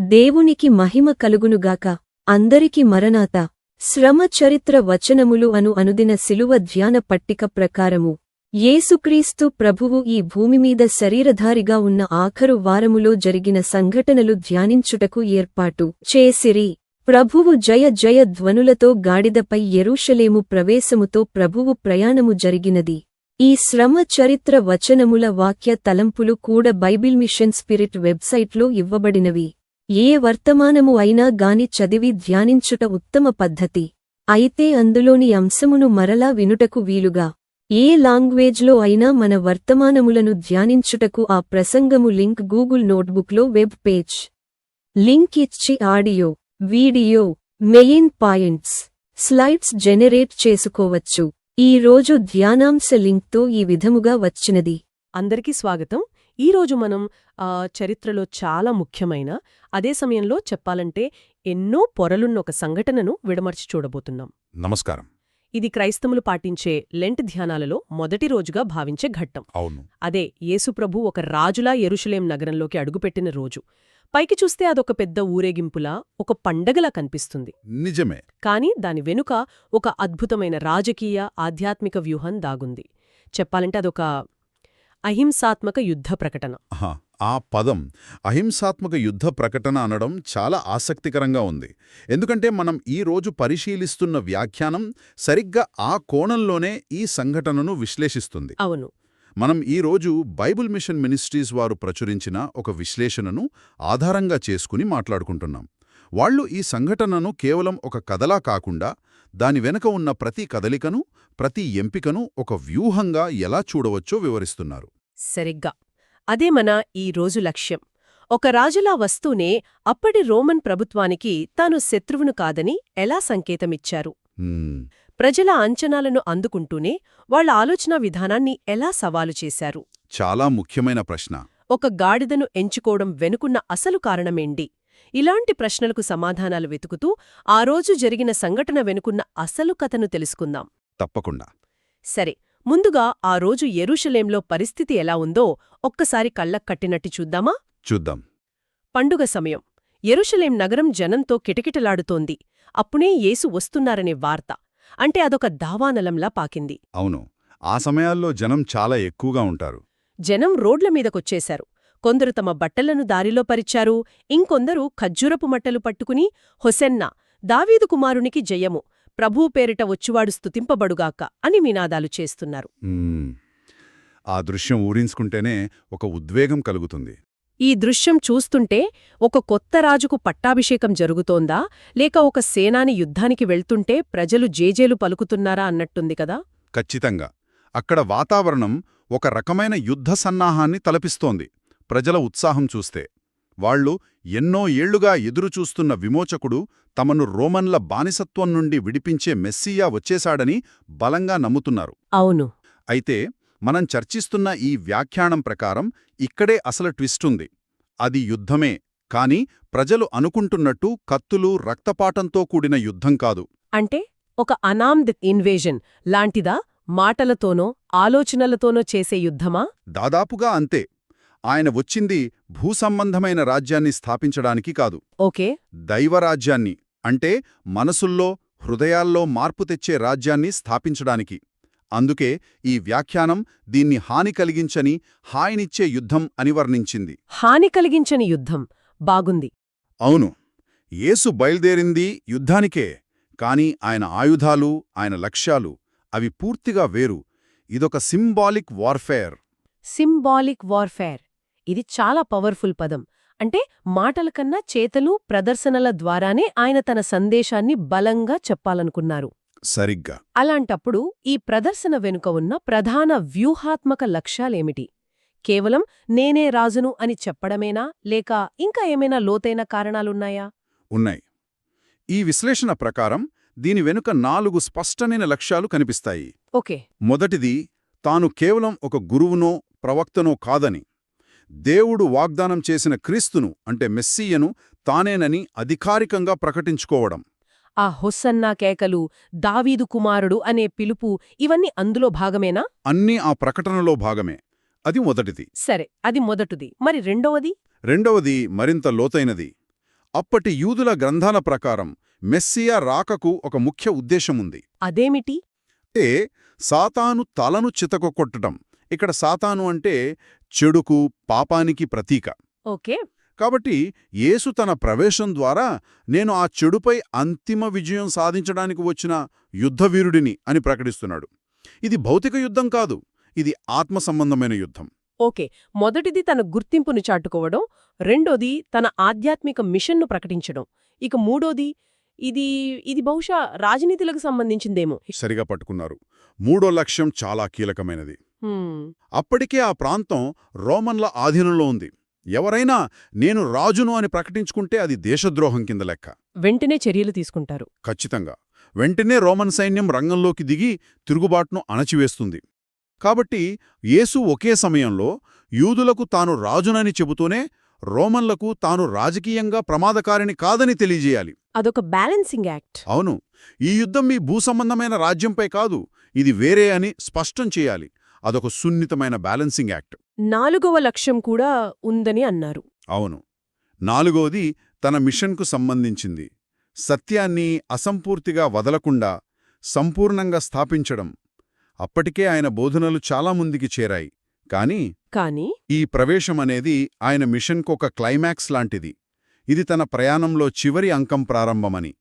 దేవునికి మహిమ కలుగునుగాక. అందరికి మరణాత. శ్రమ చరిత్ర వచనములు అనుదిన శిలువ ధ్యాన పట్టిక ప్రకారము యేసుక్రీస్తు ప్రభువు ఈ భూమిమీద శరీరధారిగా ఉన్న ఆఖరు వారములో జరిగిన సంఘటనలు ధ్యానించుటకు ఏర్పాటు చేసిరి. ప్రభువు జయ జయ ధ్వనులతో గాడిదపై యెరూషలేము ప్రవేశముతో ప్రభువు ప్రయాణము జరిగినది. ఈ శ్రమ చరిత్ర వచనముల వాక్య తలంపులు కూడా బైబిల్ మిషన్ స్పిరిట్ వెబ్సైట్లో ఇవ్వబడినవి. ఏ వర్తమానము అయినా గాని చదివి ధ్యానించుట ఉత్తమ పద్ధతి. అయితే అందులోని అంశమును మరలా వినుటకు వీలుగా ఏ లాంగ్వేజ్లో అయినా మన వర్తమానములను ధ్యానించుటకు ఆ ప్రసంగము లింక్ గూగుల్ నోట్బుక్లో వెబ్ పేజ్ లింక్ ఇచ్చి audio, video, main points, slides generate చేసుకోవచ్చు. ఈ రోజు ధ్యానాంశ లింక్తో ఈ విధముగా వచ్చినది. అందరికీ స్వాగతం. ఈరోజు మనం చరిత్రలో చాలా ముఖ్యమైన, అదే సమయంలో చెప్పాలంటే ఎన్నో పొరలున్న ఒక సంఘటనను విడమర్చి చూడబోతున్నాం. నమస్కారం. ఇది క్రైస్తవులు పాటించే లెంట్ ధ్యానాలలో మొదటి రోజుగా భావించే ఘట్టం. అవును. అదే యేసుప్రభు ఒక రాజులా యెరూషలేం నగరంలోకి అడుగుపెట్టిన రోజు. పైకి చూస్తే అదొక పెద్ద ఊరేగింపులా, ఒక పండగలా కనిపిస్తుంది. నిజమే. కాని దాని వెనుక ఒక అద్భుతమైన రాజకీయ, ఆధ్యాత్మిక వ్యూహం దాగుంది. చెప్పాలంటే అదొక అహింసాత్మక యుద్ధ ప్రకటన. ఆ పదం అహింసాత్మక యుద్ధ ప్రకటన అనడం చాలా ఆసక్తికరంగా ఉంది. ఎందుకంటే మనం ఈ రోజు పరిశీలిస్తున్న వ్యాఖ్యానం సరిగ్గా ఆ కోణంలోనే ఈ సంఘటనను విశ్లేషిస్తుంది. అవును. మనం ఈ రోజు బైబిల్ మిషన్ మినిస్ట్రీస్ వారు ప్రచురించిన ఒక విశ్లేషణను ఆధారంగా చేసుకుని మాట్లాడుకుంటున్నాం. వాళ్ళు ఈ సంఘటనను కేవలం ఒక కథలా కాకుండా దాని వెనుక ఉన్న ప్రతి కదలికను, ప్రతి ఎంపికను ఒక వ్యూహంగా ఎలా చూడవచ్చో వివరిస్తున్నారు. సరిగ్గా అదే మన ఈ రోజు లక్ష్యం. ఒక రాజులా వస్తూనే అప్పటి రోమన్ ప్రభుత్వానికి తాను శత్రువును కాదని ఎలా సంకేతమిచ్చారు? ప్రజల అంచనాలను అందుకుంటూనే వాళ్ల ఆలోచనా విధానాన్ని ఎలా సవాలు చేశారు? చాలా ముఖ్యమైన ప్రశ్న. ఒక గాడిదను ఎంచుకోవడం వెనుకున్న అసలు కారణమేంటి? ఇలాంటి ప్రశ్నలకు సమాధానాలు వెతుకుతూ ఆ రోజు జరిగిన సంఘటన వెనుకున్న అసలు కథను తెలుసుకుందాం. తప్పకుండా. సరే, ముందుగా ఆ రోజు యెరూషలేంలో పరిస్థితి ఎలా ఉందో ఒక్కసారి కళ్ళకు కట్టినట్టు చూద్దామా? చూద్దాం. పండుగ సమయం. యెరూషలేం నగరం జనంతో కిటకిటలాడుతోంది. అప్పుడే యేసు వస్తున్నారనే వార్త. అంటే అదొక దావానలంలా పాకింది. అవును. ఆ సమయాల్లో జనం చాలా ఎక్కువగా ఉంటారు. జనం రోడ్ల మీదకొచ్చేశారు. కొందరు తమ బట్టలను దారిలో పరిచారు. ఇంకొందరు ఖజ్జూరపు మట్టలు పట్టుకుని హొసెన్నా, దావీదు కుమారునికి జయము, ప్రభూ పేరిట వచ్చువాడు స్తుతింపబడుగాక అని నినాదాలు చేస్తున్నారు. ఆ దృశ్యం ఊరించుకుంటేనే ఒక ఉద్వేగం కలుగుతుంది. ఈ దృశ్యం చూస్తుంటే ఒక కొత్త రాజుకు పట్టాభిషేకం జరుగుతోందా, లేక ఒక సేనాని యుద్ధానికి వెళ్తుంటే ప్రజలు జేజేలు పలుకుతున్నారా అన్నట్టుంది కదా? ఖచ్చితంగా. అక్కడ వాతావరణం ఒక రకమైన యుద్ధ సన్నాహాన్ని తలపిస్తోంది. ప్రజల ఉత్సాహం చూస్తే వాళ్లు ఎన్నో ఏళ్లుగా ఎదురుచూస్తున్న విమోచకుడు, తమను రోమన్ల బానిసత్వం నుండి విడిపించే మెస్సియా వచ్చేశాడని బలంగా నమ్ముతున్నారు. అవును. అయితే మనం చర్చిస్తున్న ఈ వ్యాఖ్యానం ప్రకారం ఇక్కడే అసలు ట్విస్టుంది. అది యుద్ధమే, కాని ప్రజలు అనుకుంటున్నట్టు కత్తులు, రక్తపాతంతో కూడిన యుద్ధం కాదు. అంటే ఒక అనామ్డ్ ఇన్వేజన్ లాంటిదా? మాటలతోనో ఆలోచనలతోనో చేసే యుద్ధమా? దాదాపుగా అంతే. ఆయన వచ్చింది భూసంబంధమైన రాజ్యాన్ని స్థాపించడానికి కాదు. ఓకే. దైవరాజ్యాన్ని, అంటే మనసుల్లో, హృదయాల్లో మార్పు తెచ్చే రాజ్యాన్ని స్థాపించడానికి. అందుకే ఈ వ్యాఖ్యానం దీన్ని హాని కలిగించని, హాయినిచ్చే యుద్ధం అని వర్ణించింది. హాని కలిగించని యుద్ధం బాగుంది. అవును. యేసు బయల్దేరింది యుద్ధానికే, కాని ఆయన ఆయుధాలు, ఆయన లక్ష్యాలు అవి పూర్తిగా వేరు. ఇదొక సింబాలిక్ వార్ఫేర్. Symbolic warfare. ఇది చాలా పవర్ఫుల్ పదం. అంటే మాటల కన్నా చేతలు, ప్రదర్శనల ద్వారానే ఆయన తన సందేశాన్ని బలంగా చెప్పాలనుకున్నారు. సరిగ్గా. అలాంటప్పుడు ఈ ప్రదర్శన వెనుక ఉన్న ప్రధాన వ్యూహాత్మక లక్ష్యాలేమిటి? కేవలం నేనే రాజును అని చెప్పడమేనా, లేక ఇంకా ఏమైనా లోతైన కారణాలున్నాయా? ఉన్నాయి. ఈ విశ్లేషణ ప్రకారం దీని వెనుక 4 స్పష్టమైన లక్ష్యాలు కనిపిస్తాయి. ఓకే. మొదటిది, తాను కేవలం ఒక గురువునో, ప్రవక్తనో కాదని, దేవుడు వాగ్దానం చేసిన క్రీస్తును, అంటే మెస్సీయను తానేనని అధికారికంగా ప్రకటించుకోవడం. ఆ హొస్సన్నా కేకలు, దావీదు కుమారుడు అనే పిలుపు, ఇవన్నీ అందులో భాగమేనా? అన్నీ ఆ ప్రకటనలో భాగమే. అది మొదటిది. సరే, అది మొదటిది. మరి రెండవది? రెండవది మరింత లోతైనది. అప్పటి యూదుల గ్రంథాల ప్రకారం మెస్సియా రాకకు ఒక ముఖ్య ఉద్దేశముంది. అదేమిటి? అంటే సాతాను తలను చితకొట్టడం. ఇక్కడ సాతాను అంటే చెడుకు, పాపానికి ప్రతీక. ఓకే. కాబట్టి యేసు తన ప్రవేశం ద్వారా నేను ఆ చెడుపై అంతిమ విజయం సాధించడానికి వచ్చిన యుద్ధవీరుడిని అని ప్రకటిస్తున్నాడు. ఇది భౌతిక యుద్ధం కాదు, ఇది ఆత్మ సంబంధమైన యుద్ధం. ఓకే, మొదటిది తన గుర్తింపును చాటుకోవడం, రెండోది తన ఆధ్యాత్మిక మిషన్ను ప్రకటించడం, ఇక మూడోది ఇది బహుశా రాజనీతులకు సంబంధించిందేమో. సరిగా పట్టుకున్నారు. మూడో లక్ష్యం చాలా కీలకమైనది. అప్పటికే ఆ ప్రాంతం రోమన్ల ఆధీనంలో ఉంది. ఎవరైనా నేను రాజును అని ప్రకటించుకుంటే అది దేశద్రోహం కింద లెక్క. వెంటనే చర్యలు తీసుకుంటారు. ఖచ్చితంగా. వెంటనే రోమన్ సైన్యం రంగంలోకి దిగి తిరుగుబాటును అణచివేస్తుంది. కాబట్టి యేసు ఒకే సమయంలో యూదులకు తాను రాజునని చెబుతూనే రోమన్లకు తాను రాజకీయంగా ప్రమాదకారిని కాదని తెలియజేయాలి. అదొక బ్యాలెన్సింగ్ యాక్ట్. అవును, ఈ యుద్ధం మీ భూసంబంధమైన రాజ్యంపై కాదు, ఇది వేరే అని స్పష్టం చేయాలి. అదొక సున్నితమైన బ్యాలెన్సింగ్ యాక్ట్. నాలుగవ లక్ష్యం కూడా ఉందని అన్నారు. అవును, నాలుగోది తన మిషన్కు సంబంధించింది. సత్యాన్ని అసంపూర్తిగా వదలకుండా సంపూర్ణంగా స్థాపించడం. అప్పటికే ఆయన బోధనలు చాలా ముందుకి చేరాయి. కానీ ఈ ప్రవేశమనేది ఆయన మిషన్కొక క్లైమాక్స్ లాంటిది. ఇది తన ప్రయాణంలో చివరి అంకం ప్రారంభమని,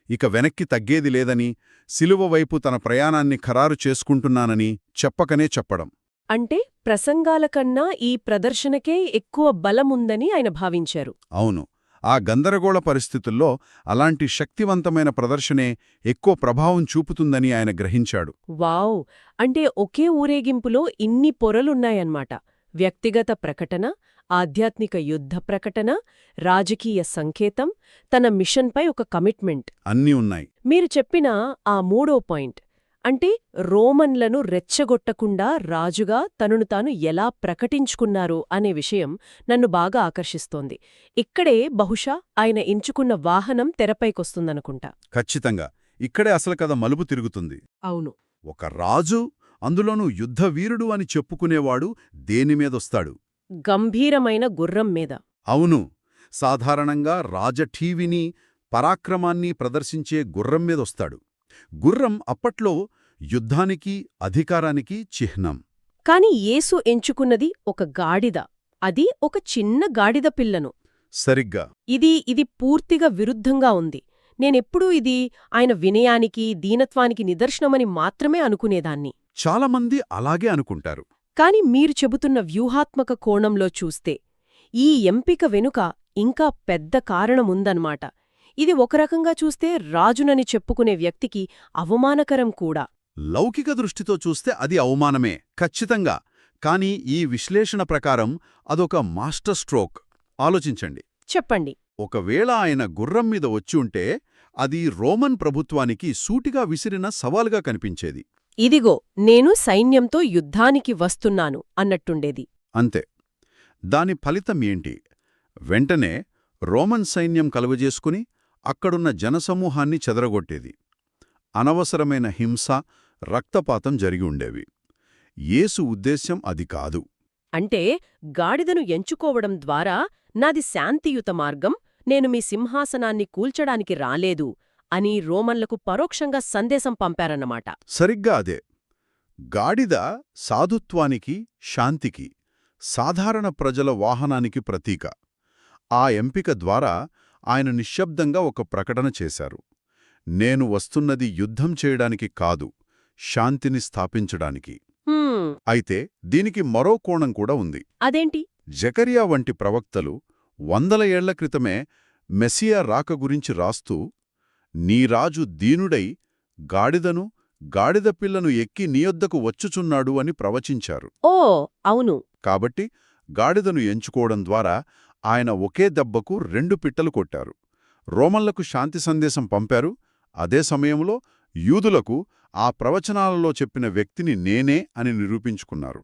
ఇక వెనక్కి తగ్గేది లేదని, శిలువ వైపు తన ప్రయాణాన్ని ఖరారు చేసుకుంటున్నానని చెప్పకనే చెప్పడం. అంటే ప్రసంగాల కన్నా ఈ ప్రదర్శనకే ఎక్కువ బలముందని ఆయన భావించారు. అవును, ఆ గందరగోళ పరిస్థితుల్లో అలాంటి శక్తివంతమైన ప్రదర్శనే ఎక్కువ ప్రభావం చూపుతుందని ఆయన గ్రహించాడు. వావ్! అంటే ఒకే ఊరేగింపులో ఇన్ని పొరలున్నాయన్మాట. వ్యక్తిగత ప్రకటన, ఆధ్యాత్మిక యుద్ధ ప్రకటన, రాజకీయ సంకేతం, తన మిషన్పై ఒక కమిట్మెంట్ అన్నీ ఉన్నాయి. మీరు చెప్పిన ఆ మూడో పాయింట్, అంటే రోమన్లను రెచ్చగొట్టకుండా రాజుగా తనను తాను ఎలా ప్రకటించుకున్నారు అనే విషయం నన్ను బాగా ఆకర్షిస్తోంది. ఇక్కడే బహుశా ఆయన ఎంచుకున్న వాహనం తెరపైకొస్తుందనుకుంటా. ఖచ్చితంగా ఇక్కడే అసలు కథ మలుపు తిరుగుతుంది. అవును. ఒక రాజు, అందులోనూ యుద్ధవీరుడు అని చెప్పుకునేవాడు దేనిమీదొస్తాడు? గంభీరమైన గుర్రం మీద. అవును, సాధారణంగా రాజఠీవిని, పరాక్రమాన్ని ప్రదర్శించే గుర్రం మీదొస్తాడు. గుర్రం అప్పట్లో యుద్ధానికి, అధికారానికి చిహ్నం. కాని యేసు ఎంచుకున్నది ఒక గాడిద. అది ఒక చిన్న గాడిద పిల్లను. సరిగ్గా. ఇది పూర్తిగా విరుద్ధంగా ఉంది. నేనెప్పుడూ ఇది ఆయన వినయానికి, దీనత్వానికి నిదర్శనమని మాత్రమే అనుకునేదాన్ని. చాలామంది అలాగే అనుకుంటారు. కాని మీరు చెబుతున్న వ్యూహాత్మక కోణంలో చూస్తే ఈ ఎంపిక వెనుక ఇంకా పెద్ద కారణముందన్నమాట. ఇది ఒక రకంగా చూస్తే రాజునని చెప్పుకునే వ్యక్తికి అవమానకరం కూడా. లౌకిక దృష్టితో చూస్తే అది అవమానమే, ఖచ్చితంగా. కానీ ఈ విశ్లేషణ ప్రకారం అదొక మాస్టర్ స్ట్రోక్. ఆలోచించండి. చెప్పండి. ఒకవేళ ఆయన గుర్రం మీద వచ్చి ఉంటే అది రోమన్ ప్రభుత్వానికి సూటిగా విసిరిన సవాలుగా కనిపించేది. ఇదిగో నేను సైన్యంతో యుద్ధానికి వస్తున్నాను అన్నట్టుండేది. అంతే. దాని ఫలితం ఏంటి? వెంటనే రోమన్ సైన్యం కలుగజేసుకుని అక్కడున్న జనసమూహాన్ని చెదరగొట్టేది. అనవసరమైన హింస, రక్తపాతం జరిగి ఉండేవి. యేసు ఉద్దేశ్యం అది కాదు. అంటే గాడిదను ఎంచుకోవడం ద్వారా నాది శాంతియుత మార్గం, నేను మీ సింహాసనాన్ని కూల్చడానికి రాలేదు అని రోమన్లకు పరోక్షంగా సందేశం పంపారన్నమాట. సరిగ్గా అదే. గాడిద సాధుత్వానికి, శాంతికి, సాధారణ ప్రజల వాహనానికి ప్రతీక. ఆ ఎంపిక ద్వారా ఆయన నిశ్శబ్దంగా ఒక ప్రకటన చేశారు. నేను వస్తున్నది యుద్ధం చేయడానికి కాదు, శాంతిని స్థాపించడానికి. అయితే దీనికి మరో కోణం కూడా ఉంది. అదేంటి? జకరియా వంటి ప్రవక్తలు 100 ఏళ్ల క్రితమే మెస్సియా రాక గురించి రాస్తూ, నీ రాజు దీనుడై గాడిదను, గాడిద పిల్లను ఎక్కి నీయొద్దకు వచ్చుచున్నాడు అని ప్రవచించారు. ఓ అవును. కాబట్టి గాడిదను ఎంచుకోవడం ద్వారా ఆయన ఒకే దెబ్బకు 2 పిట్టలు కొట్టారు. రోమన్లకు శాంతి సందేశం పంపారు. అదే సమయంలో యూదులకు ఆ ప్రవచనాలలో చెప్పిన వ్యక్తిని నేనే అని నిరూపించుకున్నారు.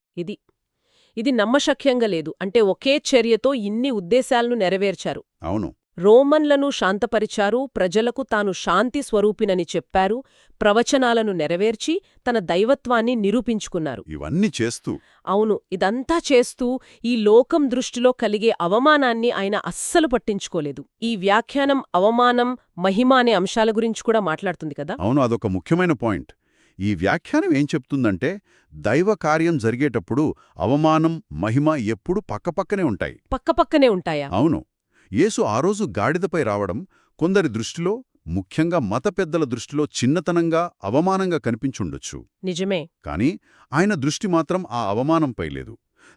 ఇది నమ్మశక్యంగా లేదు. అంటే ఒకే చర్యతో ఇన్ని ఉద్దేశాలను నెరవేర్చారు. అవును. రోమన్లను శాంతపరిచారు, ప్రజలకు తాను శాంతి స్వరూపినని చెప్పారు, ప్రవచనాలను నెరవేర్చి తన దైవత్వాన్ని నిరూపించుకున్నారు. ఇవన్నీ చేస్తూ అవును, ఇదంతా చేస్తూ ఈ లోకం దృష్టిలో కలిగే అవమానాన్ని ఆయన అస్సలు పట్టించుకోలేదు. ఈ వ్యాఖ్యానం అవమానం, మహిమ అనే అంశాల గురించి కూడా మాట్లాడుతుంది కదా. అవును, అదొక ముఖ్యమైన పాయింట్. ఈ వ్యాఖ్యానం ఏం చెప్తుందంటే దైవ కార్యం జరిగేటప్పుడు అవమానం, మహిమ ఎప్పుడూ పక్కపక్కనే ఉంటాయి. పక్కపక్కనే ఉంటాయా? అవును. యేసు ఆ రోజు గాడిదపై రావడం కొందరి దృష్టిలో, ముఖ్యంగా మత పెద్దల దృష్టిలో చిన్నతనంగా, అవమానంగా కనిపించుండొచ్చు. నిజమే. కాని ఆయన దృష్టి మాత్రం ఆ అవమానంపై లేదు.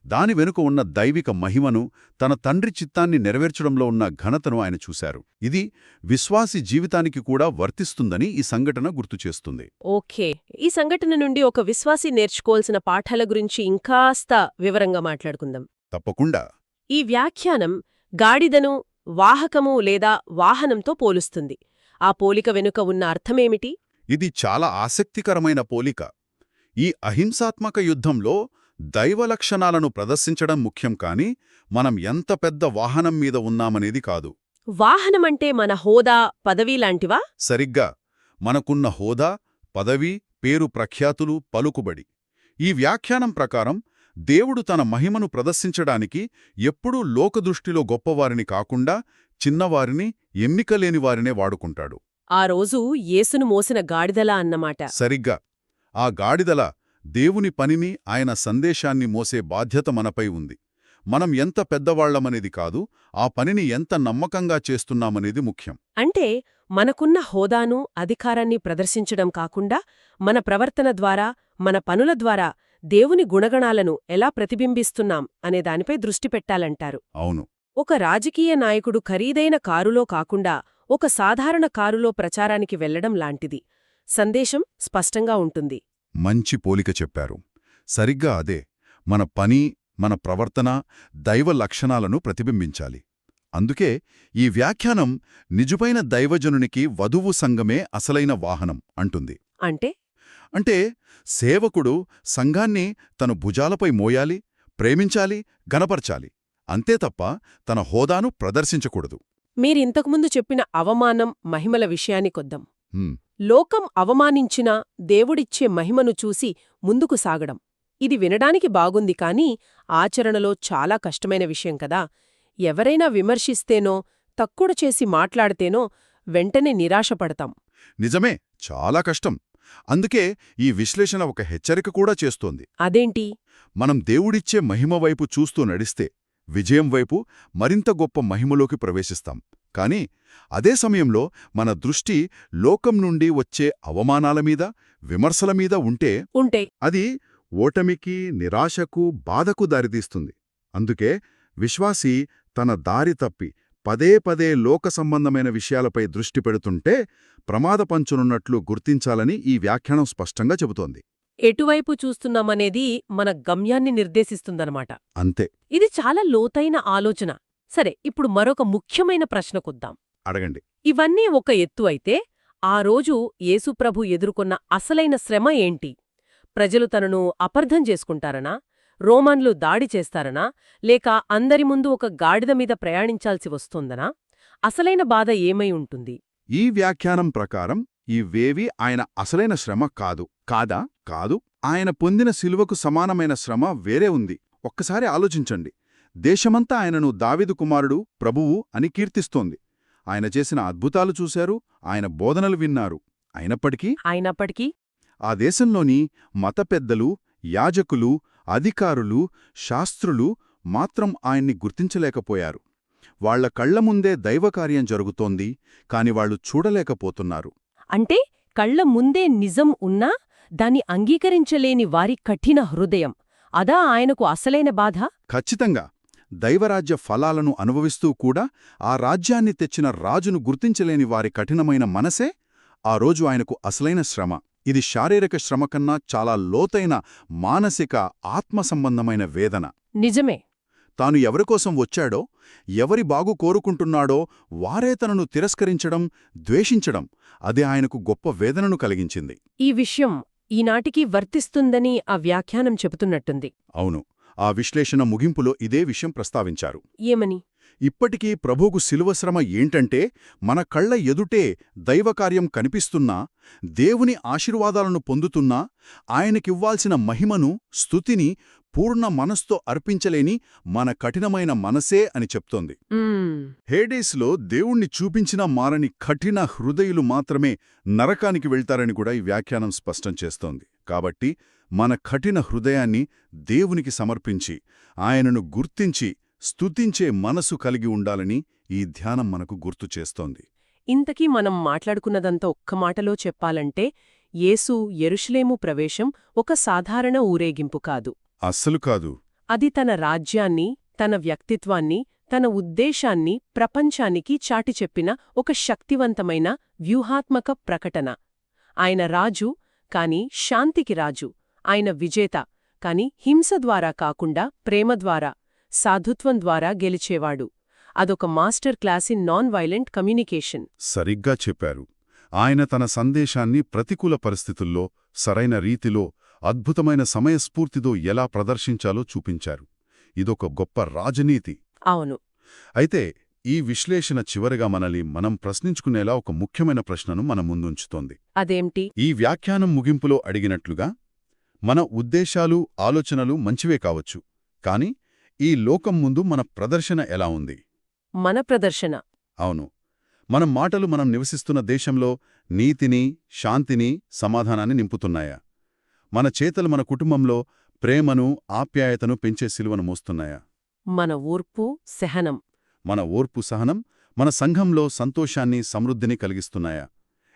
దాని వెనుక ఉన్న దైవిక మహిమను, తన తండ్రి చిత్తాన్ని నెరవేర్చడంలో ఉన్న ఘనతను ఆయన చూశారు. ఇది విశ్వాసి జీవితానికి కూడా వర్తిస్తుందని ఈ సంఘటన గుర్తుచేస్తుంది. ఓకే, ఈ సంఘటన నుండి ఒక విశ్వాసి నేర్చుకోవాల్సిన పాఠాల గురించి ఇంకాస్త వివరంగా మాట్లాడుకుందాం. తప్పకుండా. ఈ వ్యాఖ్యానం గాడిదను వాహకము లేదా వాహనంతో పోలుస్తుంది. ఆ పోలిక వెనుక ఉన్న అర్థమేమిటి? ఇది చాలా ఆసక్తికరమైన పోలిక. ఈ అహింసాత్మక యుద్ధంలో దైవ లక్షణాలను ప్రదర్శించడం ముఖ్యం కాని మనం ఎంత పెద్ద వాహనం మీద ఉన్నామనేది కాదు. వాహనమంటే మన హోదా, పదవి లాంటివా? సరిగ్గా మనకున్న హోదా, పదవి, పేరు, ప్రఖ్యాతులు, పలుకుబడి. ఈ వ్యాఖ్యానం ప్రకారం దేవుడు తన మహిమను ప్రదర్శించడానికి ఎప్పుడూ లోకదృష్టిలో గొప్పవారిని కాకుండా చిన్నవారిని, ఎన్నికలేని వారినే వాడుకుంటాడు. ఆ రోజు యేసును మోసిన గాడిదలా అన్నమాట. సరిగ్గా. ఆ గాడిదల దేవుని పనిని, ఆయన సందేశాన్ని మోసే బాధ్యత మనపై ఉంది. మనం ఎంత పెద్దవాళ్లమనేది కాదు, ఆ పనిని ఎంత నమ్మకంగా చేస్తున్నామనేది ముఖ్యం. అంటే మనకున్న హోదాను, అధికారాన్ని ప్రదర్శించడం కాకుండా మన ప్రవర్తన ద్వారా, మన పనుల ద్వారా దేవుని గుణగణాలను ఎలా ప్రతిబింబిస్తున్నాం అనే దానిపై దృష్టి పెట్టాలంటారు. అవును. ఒక రాజకీయ నాయకుడు ఖరీదైన కారులో కాకుండా ఒక సాధారణ కారులో ప్రచారానికి వెళ్లడం లాంటిది. సందేశం స్పష్టంగా ఉంటుంది. మంచి పోలిక చెప్పారు. సరిగ్గా అదే. మన పని, మన ప్రవర్తన దైవ లక్షణాలను ప్రతిబింబించాలి. అందుకే ఈ వ్యాఖ్యానం నిజమైన దైవజనునికి వధువు సంఘమే అసలైన వాహనం అంటుంది. అంటే సేవకుడు సంఘాన్ని తన భుజాలపై మోయాలి, ప్రేమించాలి, గనపర్చాలి. అంతే తప్ప తన హోదాను ప్రదర్శించకూడదు. మీరింతకుముందు చెప్పిన అవమానం, మహిమల విషయానికొద్దాం. హ్మ్. లోకం అవమానించినా దేవుడిచ్చే మహిమను చూసి ముందుకు సాగడం. ఇది వినడానికి బాగుంది కానీ ఆచరణలో చాలా కష్టమైన విషయం కదా. ఎవరైనా విమర్శిస్తేనో, తక్కువ చేసి మాట్లాడితేనో వెంటనే నిరాశపడతాం. నిజమే, చాలా కష్టం. అందుకే ఈ విశ్లేషణ ఒక హెచ్చరిక కూడా చేస్తోంది. అదేంటి? మనం దేవుడిచ్చే మహిమ వైపు చూస్తూ నడిస్తే విజయం వైపు, మరింత గొప్ప మహిమలోకి ప్రవేశిస్తాం. కాని అదే సమయంలో మన దృష్టి లోకం నుండి వచ్చే అవమానాల మీద, విమర్శల మీద ఉంటే అది ఓటమికి, నిరాశకు, బాధకు దారితీస్తుంది. అందుకే విశ్వాసి తన దారి తప్పి పదే పదే లోక సంబంధమైన విషయాలపై దృష్టి పెడుతుంటే ప్రమాదపంచునున్నట్లు గుర్తించాలని ఈ వ్యాఖ్యానం స్పష్టంగా చెబుతోంది. ఎటువైపు చూస్తున్నామనేది మన గమ్యాన్ని నిర్దేశిస్తుందన్నమాట. అంతే. ఇది చాలా లోతైన ఆలోచన. సరే, ఇప్పుడు మరొక ముఖ్యమైన ప్రశ్నకొద్దాం. అడగండి. ఇవన్నీ ఒక ఎత్తు అయితే, ఆ రోజు యేసుప్రభు ఎదుర్కొన్న అసలైన శ్రమ ఏంటి? ప్రజలు తనను అపార్థం చేసుకుంటారనా? రోమన్లు దాడి చేస్తారనా? లేక అందరి ముందు ఒక గాడిద మీద ప్రయాణించాల్సి వస్తోందనా? అసలైన బాధ ఏమై ఉంటుంది? ఈ వ్యాఖ్యానం ప్రకారం ఇవేవి ఆయన అసలైన శ్రమ కాదు. ఆయన పొందిన శిలువకు సమానమైన శ్రమ వేరే ఉంది. ఒక్కసారి ఆలోచించండి. దేశమంతా ఆయనను దావీదు కుమారుడు, ప్రభువు అని కీర్తిస్తోంది. ఆయన చేసిన అద్భుతాలు చూశారు, ఆయన బోధనలు విన్నారు. అయినప్పటికీ ఆ దేశంలోని మత పెద్దలు, యాజకులు, అధికారులు, శాస్త్రులు మాత్రం ఆయన్ని గుర్తించలేకపోయారు. వాళ్ల కళ్ల ముందే దైవకార్యం జరుగుతోంది, కాని వాళ్లు చూడలేకపోతున్నారు. అంటే కళ్ల ముందే నిజం ఉన్నా దాన్ని అంగీకరించలేని వారి కఠిన హృదయం, అదా ఆయనకు అసలైన బాధ? ఖచ్చితంగా. దైవరాజ్య ఫలాలను అనుభవిస్తూ కూడా ఆ రాజ్యాన్ని తెచ్చిన రాజును గుర్తించలేని వారి కఠినమైన మనసే ఆ రోజు ఆయనకు అసలైన శ్రమ. ఇది శారీరక శ్రమ కన్నా చాలా లోతైన మానసిక, ఆత్మసంబంధమైన వేదన. నిజమే. తాను ఎవరికోసం వచ్చాడో, ఎవరి బాగు కోరుకుంటున్నాడో వారే తనను తిరస్కరించడం, ద్వేషించడం, అదే ఆయనకు గొప్ప వేదనను కలిగించింది. ఈ విషయం ఈనాటికి వర్తిస్తుందని ఆ వ్యాఖ్యానం చెబుతున్నట్టుంది. అవును. ఆ విశ్లేషణ ముగింపులో ఇదే విషయం ప్రస్తావించారు. ఏమని? ఇప్పటికీ ప్రభువుకు శిలువశ్రమ ఏంటంటే, మన కళ్ల ఎదుటే దైవకార్యం కనిపిస్తున్నా, దేవుని ఆశీర్వాదాలను పొందుతున్నా, ఆయనకివ్వాల్సిన మహిమను, స్తుతిని పూర్ణ మనస్తో అర్పించలేని మన కఠినమైన మనసే అని చెప్తోంది. హేడేస్లో దేవుణ్ణి చూపించినా మారని కఠిన హృదయులు మాత్రమే నరకానికి వెళ్తారని కూడా ఈ వ్యాఖ్యానం స్పష్టం చేస్తోంది. కాబట్టి మన కఠిన హృదయాన్ని దేవునికి సమర్పించి, ఆయనను గుర్తించి స్తుతించే మనసు కలిగి ఉండాలని ఈ ధ్యానం మనకు గుర్తు చేస్తోంది. ఇంతకీ మనం మాట్లాడుకున్నదంతా ఒక్క మాటలో చెప్పాలంటే, యేసు యెరూషలేము ప్రవేశం ఒక సాధారణ ఊరేగింపు కాదు. అస్సలు కాదు. అది తన రాజ్యాన్ని, తన వ్యక్తిత్వాన్ని, తన ఉద్దేశాన్ని ప్రపంచానికి చాటి చెప్పిన ఒక శక్తివంతమైన వ్యూహాత్మక ప్రకటన. ఆయన రాజు, కాని శాంతికి రాజు. ఆయన విజేత, కాని హింస ద్వారా కాకుండా ప్రేమ ద్వారా, సాధుత్వం ద్వారా గెలిచేవాడు. అదొక master class in non violent communication. సరిగ్గా చెప్పారు. ఆయన తన సందేశాన్ని ప్రతికూల పరిస్థితుల్లో సరైన రీతిలో, అద్భుతమైన సమయస్ఫూర్తితో ఎలా ప్రదర్శించాలో చూపించారు. ఇదొక గొప్ప రాజనీతి. అవును. అయితే ఈ విశ్లేషణ చివరిగా మనల్ని మనం ప్రశ్నించుకునేలా ఒక ముఖ్యమైన ప్రశ్నను మన ముందుంచుతోంది. అదేంటి? ఈ వ్యాఖ్యానం ముగింపులో అడిగినట్లుగా, మన ఉద్దేశాలు, ఆలోచనలు మంచివే కావచ్చు, కాని ఈ లోకం ముందు మన ప్రదర్శన ఎలా ఉంది? మన ప్రదర్శన. అవును. మన మాటలు మనం నివసిస్తున్న దేశంలో నీతిని, శాంతిని, సమాధానాన్ని నింపుతున్నాయా? మన చేతలు మన కుటుంబంలో ప్రేమను, ఆప్యాయతను పెంచే సిలువను మోస్తున్నాయా? మన ఓర్పు, సహనం. మన ఓర్పు, సహనం మన సంఘంలో సంతోషాన్ని, సమృద్ధిని కలిగిస్తున్నాయా?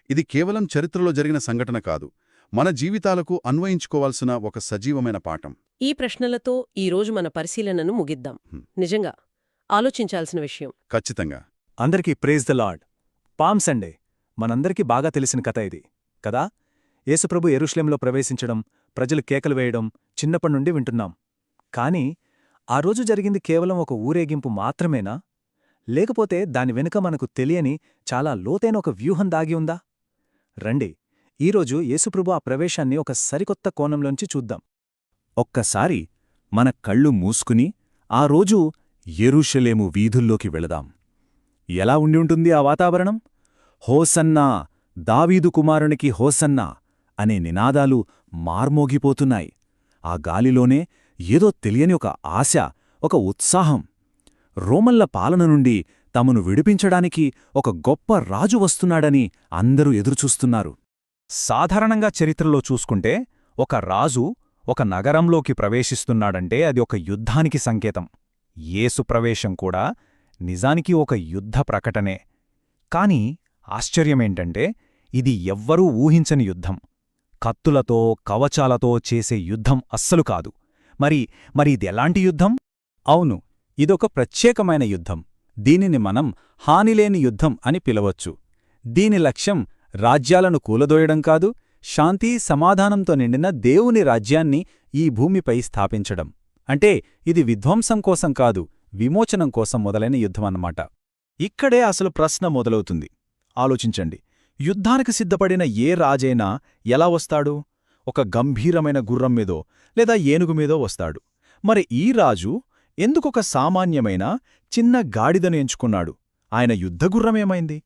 ఇది కేవలం చరిత్రలో జరిగిన సంఘటన కాదు, మన జీవితాలకు అన్వయించుకోవాల్సిన ఒక సజీవమైన పాఠం. ఈ ప్రశ్నలతో ఈరోజు మన పరిశీలనను ముగిద్దాం. నిజంగా ఆలోచించాల్సిన విషయం. ఖచ్చితంగా. అందరికీ praise the lord. Palm Sunday మనందరికీ బాగా తెలిసిన కథ ఇది కదా. యేసుప్రభు యెరూషలేంలో ప్రవేశించడం, ప్రజలు కేకలు వేయడం చిన్నప్పటినుండి వింటున్నాం. కాని ఆ రోజు జరిగింది కేవలం ఒక ఊరేగింపు మాత్రమేనా? లేకపోతే దాని వెనుక మనకు తెలియని చాలా లోతైన ఒక వ్యూహం దాగి ఉందా? రండి, ఈరోజు యేసుప్రభు ఆ ప్రవేశాన్ని ఒక సరికొత్త కోణంలోంచి చూద్దాం. ఒక్కసారి మన కళ్ళు మూసుకుని ఆ రోజు యెరూషలేము వీధుల్లోకి వెళదాం. ఎలా ఉండి ఉంటుంది ఆ వాతావరణం? హోసన్నా, దావీదు కుమారునికి హోసన్నా అనే నినాదాలు మార్మోగిపోతున్నాయి. ఆ గాలిలోనే ఏదో తెలియని ఒక ఆశ, ఒక ఉత్సాహం. రోమన్ల పాలన నుండి తమను విడిపించడానికి ఒక గొప్ప రాజు వస్తున్నాడని అందరూ ఎదురుచూస్తున్నారు. సాధారణంగా చరిత్రలో చూసుకుంటే ఒక రాజు ఒక నగరంలోకి ప్రవేశిస్తున్నాడంటే అది ఒక యుద్ధానికి సంకేతం. యేసు ప్రవేశం కూడా నిజానికి ఒక యుద్ధ ప్రకటనే. కాని ఆశ్చర్యమేంటంటే ఇది ఎవ్వరూ ఊహించని యుద్ధం. కత్తులతో, కవచాలతో చేసే యుద్ధం అస్సలు కాదు. మరి ఇదెలాంటి యుద్ధం? అవును, ఇదొక ప్రత్యేకమైన యుద్ధం. దీనిని మనం హానిలేని యుద్ధం అని పిలవచ్చు. దీని లక్ష్యం రాజ్యాలను కూలదోయడం కాదు, శాంతి, సమాధానంతో నిండిన దేవుని రాజ్యాన్ని ఈ భూమిపై స్థాపించడం. అంటే ఇది విధ్వంసం కోసం కాదు, విమోచనం కోసం మొదలైన యుద్ధమన్నమాట. ఇక్కడే అసలు ప్రశ్న మొదలవుతుంది. ఆలోచించండి, యుద్ధానికి సిద్ధపడిన ఏ రాజైనా ఎలా వస్తాడు? ఒక గంభీరమైన గుర్రం మీదో లేదా ఏనుగు మీదో వస్తాడు. మరి ఈ రాజు ఎందుకొక సామాన్యమైన చిన్న గాడిదను ఎంచుకున్నాడు? ఆయన యుద్ధగుర్రమేమైంది?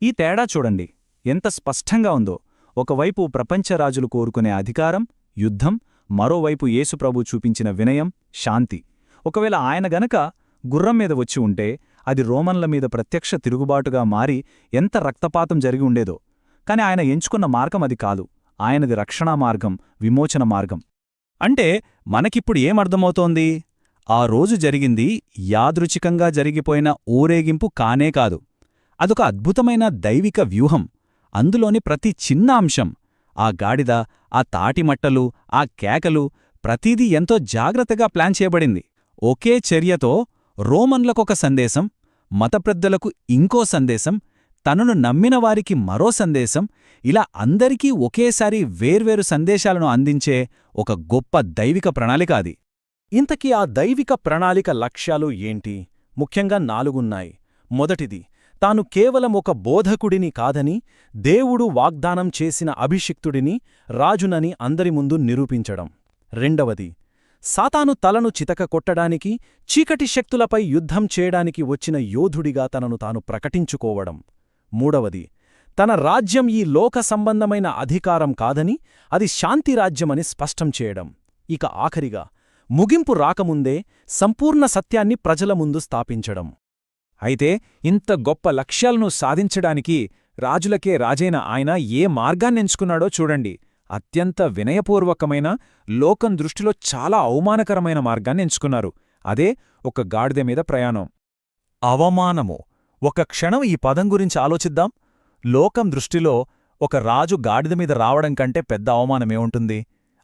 ఈ తేడా చూడండి ఎంత స్పష్టంగా ఉందో. ఒకవైపు ప్రపంచరాజులు కోరుకునే అధికారం, యుద్ధం, మరోవైపు యేసుప్రభు చూపించిన వినయం, శాంతి. ఒకవేళ ఆయన గనక గుర్రం మీద వచ్చి ఉంటే అది రోమన్ల మీద ప్రత్యక్ష తిరుగుబాటుగా మారి ఎంత రక్తపాతం జరిగి ఉండేదో. కాని ఆయన ఎంచుకున్న మార్గం అది కాదు. ఆయనది రక్షణా మార్గం, విమోచన మార్గం. అంటే మనకిప్పుడు ఏమర్థమవుతోంది? ఆ రోజు జరిగింది యాదృచ్ఛికంగా జరిగిపోయిన ఊరేగింపు కానే కాదు. అదొక అద్భుతమైన దైవిక వ్యూహం. అందులోని ప్రతి చిన్న అంశం, ఆ గాడిద, ఆ తాటిమట్టలు, ఆ కేకలు, ప్రతిదీ ఎంతో జాగ్రత్తగా ప్లాన్ చేయబడింది. ఒకే చర్యతో రోమన్లకొక సందేశం, మతప్రద్దలకు ఇంకో సందేశం, తనను నమ్మిన వారికి మరో సందేశం, ఇలా అందరికీ ఒకేసారి వేర్వేరు సందేశాలను అందించే ఒక గొప్ప దైవిక ప్రణాళిక అది. ఇంతకీ ఆ దైవిక ప్రణాళిక లక్ష్యాలు ఏంటి? ముఖ్యంగా 4 ఉన్నాయి. మొదటిది, తాను కేవలం ఒక బోధకుడిని కాదని, దేవుడు వాగ్దానం చేసిన అభిషిక్తుడిని, రాజునని అందరి ముందు నిరూపించడం. రెండవది, సాతాను తలను చితక కొట్టడానికి, చీకటి శక్తులపై యుద్ధం చేయడానికి వచ్చిన యోధుడిగా తనను తాను ప్రకటించుకోవడం. మూడవది, తన రాజ్యం ఈ లోక సంబంధమైన అధికారం కాదని, అది శాంతిరాజ్యమని స్పష్టం చేయడం. ఇక ఆఖరిగా, ముగింపు రాకముందే సంపూర్ణ సత్యాన్ని ప్రజల ముందు స్థాపించడం. అయితే ఇంత గొప్ప లక్ష్యాలను సాధించడానికి రాజులకే రాజైన ఆయన ఏ మార్గాన్నెంచుకున్నాడో చూడండి. అత్యంత వినయపూర్వకమైన, లోకం దృష్టిలో చాలా అవమానకరమైన మార్గాన్నెంచుకున్నారు. అదే ఒక గాడిద మీద ప్రయాణం. అవమానము. ఒక క్షణం ఈ పదం గురించి ఆలోచిద్దాం. లోకం దృష్టిలో ఒక రాజు గాడిద మీద రావడం కంటే పెద్ద అవమానమేముంటుంది?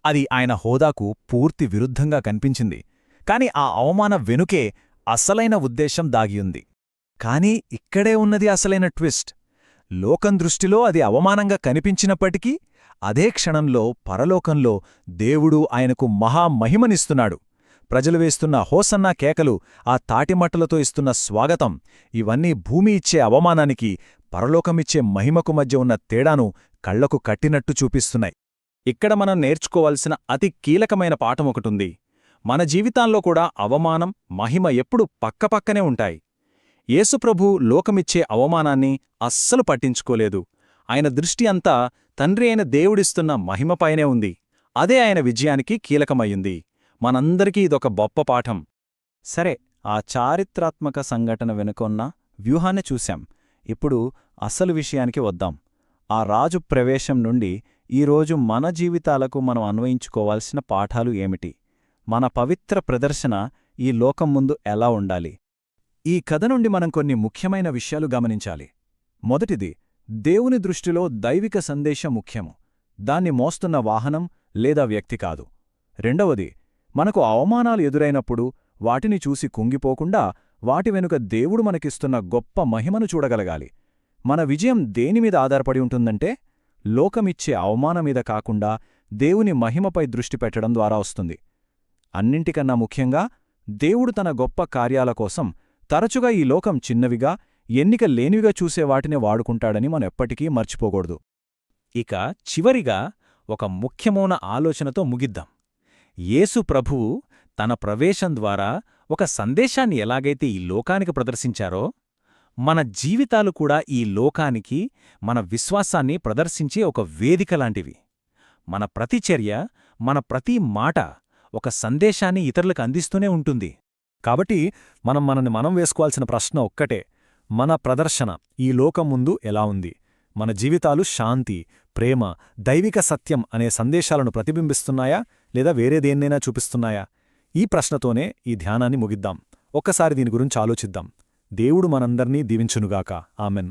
అది ఆయన హోదాకు పూర్తి విరుద్ధంగా కనిపించింది. కాని ఆ అవమానం వెనుకే అసలైన ఉద్దేశం దాగియుంది. కాని ఇక్కడే ఉన్నది అసలైన ట్విస్ట్. లోకం దృష్టిలో అది అవమానంగా కనిపించినప్పటికీ అదే క్షణంలో పరలోకంలో దేవుడు ఆయనకు మహామహిమనిస్తున్నాడు. ప్రజలు వేస్తున్న హోసన్నా కేకలు, ఆ తాటిమట్టలతో ఇస్తున్న స్వాగతం, ఇవన్నీ భూమి ఇచ్చే అవమానానికి, పరలోకమిచ్చే మహిమకు మధ్య ఉన్న తేడాను కళ్లకు కట్టినట్టు చూపిస్తున్నాయి. ఇక్కడ మనం నేర్చుకోవాల్సిన అతి కీలకమైన పాఠమొకటుంది. మన జీవితాల్లో కూడా అవమానం, మహిమ ఎప్పుడు పక్కపక్కనే ఉంటాయి. యేసుప్రభు లోకమిచ్చే అవమానాన్ని అస్సలు పట్టించుకోలేదు. ఆయన దృష్టి అంతా తండ్రి అయిన దేవుడిస్తున్న మహిమపైనే ఉంది. అదే ఆయన విజయానికి కీలకమయ్యింది. మనందరికీ ఇదొక గొప్ప పాఠం. సరే, ఆ చారిత్రాత్మక సంఘటన వెనుకొన్న వ్యూహాన్ని చూశాం. ఇప్పుడు అసలు విషయానికి వద్దాం. ఆ రాజు ప్రవేశం నుండి ఈరోజు మన జీవితాలకు మనం అన్వయించుకోవాల్సిన పాఠాలు ఏమిటి? మన పవిత్ర ప్రదర్శన ఈ లోకం ముందు ఎలా ఉండాలి? ఈ కథ నుండి మనం కొన్ని ముఖ్యమైన విషయాలు గమనించాలి. మొదటిది, దేవుని దృష్టిలో దైవిక సందేశం ముఖ్యము. దాన్ని మోస్తున్న వాహనం లేదా వ్యక్తి కాదు. రెండవది, మనకు అవమానాలు ఎదురైనప్పుడు వాటిని చూసి కుంగిపోకుండా వాటి వెనుక దేవుడు మనకిస్తున్న గొప్ప మహిమను చూడగలగాలి. మన విజయం దేనిమీద ఆధారపడి ఉంటుందంటే, లోకమిచ్చే అవమానమీద కాకుండా దేవుని మహిమపై దృష్టి పెట్టడం ద్వారా వస్తుంది. అన్నింటికన్నా ముఖ్యంగా, దేవుడు తన గొప్ప కార్యాల కోసం తరచుగా ఈ లోకం చిన్నవిగా, ఎన్నిక లేనివిగా చూసే వాటినే వాడుకుంటాడని మనం ఎప్పటికీ మర్చిపోకూడదు. ఇక చివరిగా ఒక ముఖ్యమైన ఆలోచనతో ముగిద్దాం. యేసు ప్రభువు తన ప్రవేశం ద్వారా ఒక సందేశాన్ని ఎలాగైతే ఈ లోకానికి ప్రదర్శించారో, మన జీవితాలు కూడా ఈ లోకానికి మన విశ్వాసాన్ని ప్రదర్శించే ఒక వేదిక లాంటివి. మన ప్రతి చర్య, మన ప్రతి మాట ఒక సందేశాన్ని ఇతరులకు అందిస్తూనే ఉంటుంది. కాబట్టి మనల్ని వేసుకోవాల్సిన ప్రశ్న ఒక్కటే: మన ప్రదర్శన ఈ లోకం ముందు ఎలా ఉంది? మన జీవితాలు శాంతి, ప్రేమ, దైవిక సత్యం అనే సందేశాలను ప్రతిబింబిస్తున్నాయా, లేదా వేరేదేన్నైనా చూపిస్తున్నాయా? ఈ ప్రశ్నతోనే ఈ ధ్యానాన్ని ముగిద్దాం. ఒక్కసారి దీని గురించి ఆలోచిద్దాం. దేవుడు మనందర్నీ దీవించునుగాక. ఆమెన్.